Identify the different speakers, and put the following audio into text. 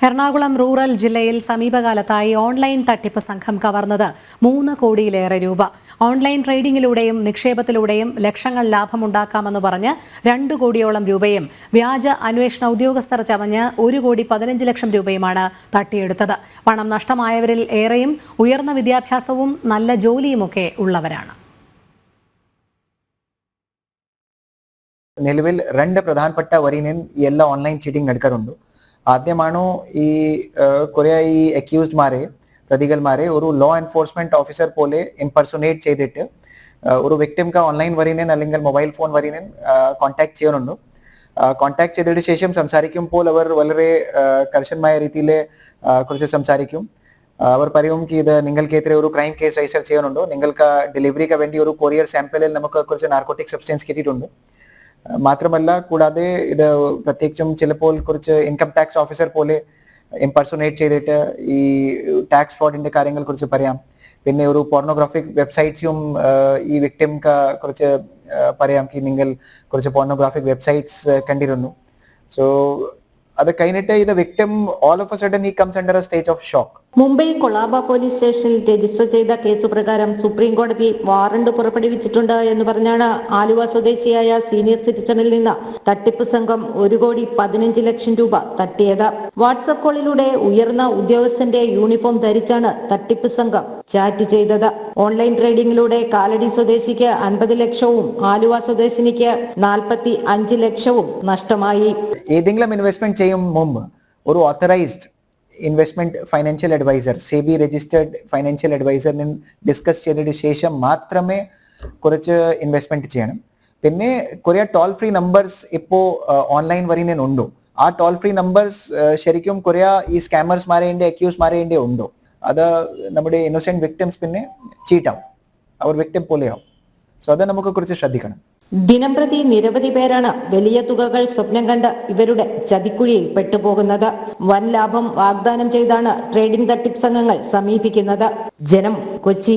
Speaker 1: Ernakulam rural ജില്ലയിൽ സമീപകാലത്തായി online തട്ടിപ്പ് സംഘം കവർന്നത് 3 കോടിയിലേറെ രൂപ. ഓൺലൈൻ ട്രേഡിംഗിലൂടെയും നിക്ഷേപത്തിലൂടെയും ലക്ഷങ്ങൾ ലാഭമുണ്ടാക്കാമെന്ന് പറഞ്ഞ് 2 കോടിയോളം രൂപയും വ്യാജ അന്വേഷണ ഉദ്യോഗസ്ഥർ ചമഞ്ഞ് 1,15,00,000 രൂപയുമാണ് തട്ടിയെടുത്തത്. പണം നഷ്ടമായവരിൽ ഏറെയും ഉയർന്ന വിദ്യാഭ്യാസവും നല്ല ജോലിയുമൊക്കെ ഉള്ളവരാണ്.
Speaker 2: നിലവിൽ 2 പ്രധാനപ്പെട്ട വരിയിൽ എല്ലാ ഓൺലൈൻ ചീറ്റിംഗ് നടക്കാറുണ്ട്. ആദ്യമാണോ ഈ കുറേ ഈ അക്യൂസ്ഡ്മാരെ പ്രതികൾമാരെ ഒരു ലോ എൻഫോഴ്സ്മെന്റ് ഓഫീസർ പോലെ ഇംപെർസോനേറ്റ് ചെയ്തിട്ട് ഒരു വിക്ടിംക്ക് ഓൺലൈൻ വരിയിൽ അല്ലെങ്കിൽ മൊബൈൽ ഫോൺ വരിയിൽ കോൺടാക്ട് ചെയ്യാനുണ്ട്. കോൺടാക്ട് ചെയ്തതിന് ശേഷം സംസാരിക്കുമ്പോൾ അവർ വളരെ കർശനമായ രീതിയിൽ കുറിച്ച് സംസാരിക്കും. അവർ പറയും ഇത് നിങ്ങൾക്കെതിരെ ഒരു ക്രൈം കേസ് രജിസ്റ്റർ ചെയ്യാനുണ്ടോ, നിങ്ങൾക്ക് ഡെലിവറിക്ക് വേണ്ടി ഒരു കൊറിയർ സാമ്പിളിൽ നമുക്ക് കുറച്ച് നാർക്കോട്ടിക് സബ്സ്റ്റൻസ് കിട്ടിയിട്ടുണ്ട്. മാത്രമല്ല കൂടാതെ ഇത് പ്രത്യേകിച്ചും ചിലപ്പോൾ കുറച്ച് ഇൻകം ടാക്സ് ഓഫീസർ പോലെ ഇംപെർസോനേറ്റ് ചെയ്തിട്ട് ഈ ടാക്സ് ഫ്രോഡിന്റെ കാര്യങ്ങൾ കുറിച്ച് പറയാം. പിന്നെ ഒരു പോർണോഗ്രാഫിക് വെബ്സൈറ്റ്സും ഈ വിക്ടിംക്ക് കുറിച്ച് പറയാം നിങ്ങൾ കുറച്ച് പോർണോഗ്രാഫിക് വെബ്സൈറ്റ്സ് കണ്ടിരുന്നു. സോ അത് കഴിഞ്ഞിട്ട് ഇത് victim all of a sudden he comes under a stage of shock.
Speaker 3: Mumbai Colaba police സ്റ്റേഷനിൽ രജിസ്റ്റർ ചെയ്ത കേസുപ്രകാരം സുപ്രീം കോടതി വാറണ്ട് പുറപ്പെടുവിച്ചിട്ടുണ്ട് എന്ന് പറഞ്ഞാണ് ആലുവ സ്വദേശിയായ സീനിയർ സിറ്റിസണിൽ നിന്ന് തട്ടിപ്പ് സംഘം 1,15,00,000 രൂപ തട്ടിയത്. വാട്സ്ആപ്പ് കോളിലൂടെ ഉയർന്ന ഉദ്യോഗസ്ഥന്റെ യൂണിഫോം ധരിച്ചാണ് തട്ടിപ്പ് സംഘം ചാറ്റ് ചെയ്തത്. ഓൺലൈൻ ട്രേഡിംഗിലൂടെ കാലടി സ്വദേശിക്ക് 50 ലക്ഷവും ആലുവ സ്വദേശിനിക്ക് 45 ലക്ഷവും നഷ്ടമായി.
Speaker 2: ഏതെങ്കിലും ഇൻവെസ്റ്റ്മെന്റ് ചെയ്യും മുമ്പ് ഒരു authorised investment financial adviser, SEBI registered financial അഡ്വൈസറിനെ ഡിസ്കസ് ചെയ്തതിന് ശേഷം മാത്രമേ കുറച്ച് ഇൻവെസ്റ്റ്മെന്റ് ചെയ്യണം. പിന്നെ കുറേ ടോൾ ഫ്രീ നമ്പേഴ്സ് ഇപ്പോൾ ഓൺലൈൻ വരിയിൽ ഉണ്ടോ, ആ ടോൾ ഫ്രീ നമ്പേഴ്സ് ശരിക്കും കുറേ ഈ സ്കാമേഴ്സ്മാരെ അക്യൂസ്മാരെ ഉണ്ടോ, അത് നമ്മുടെ ഇന്നോസെന്റ് വിക്ടിംസ് പിന്നെ ചീറ്റാവും, അവർ വിക്ടിം പോലെയാവും. സോ അത് നമുക്ക് കുറച്ച് ശ്രദ്ധിക്കണം.
Speaker 3: ദിനംപ്രതി നിരവധി പേരാണ് വലിയ തുകകൾ സ്വപ്നം കണ്ട് ഇവരുടെ ചതിക്കുഴിയിൽ പെട്ടുപോകുന്നത്. വൻ ലാഭം വാഗ്ദാനം ചെയ്താണ് ട്രേഡിംഗ് തട്ടിപ്പ് സംഘങ്ങൾ സമീപിക്കുന്നത്. ജനം, കൊച്ചി.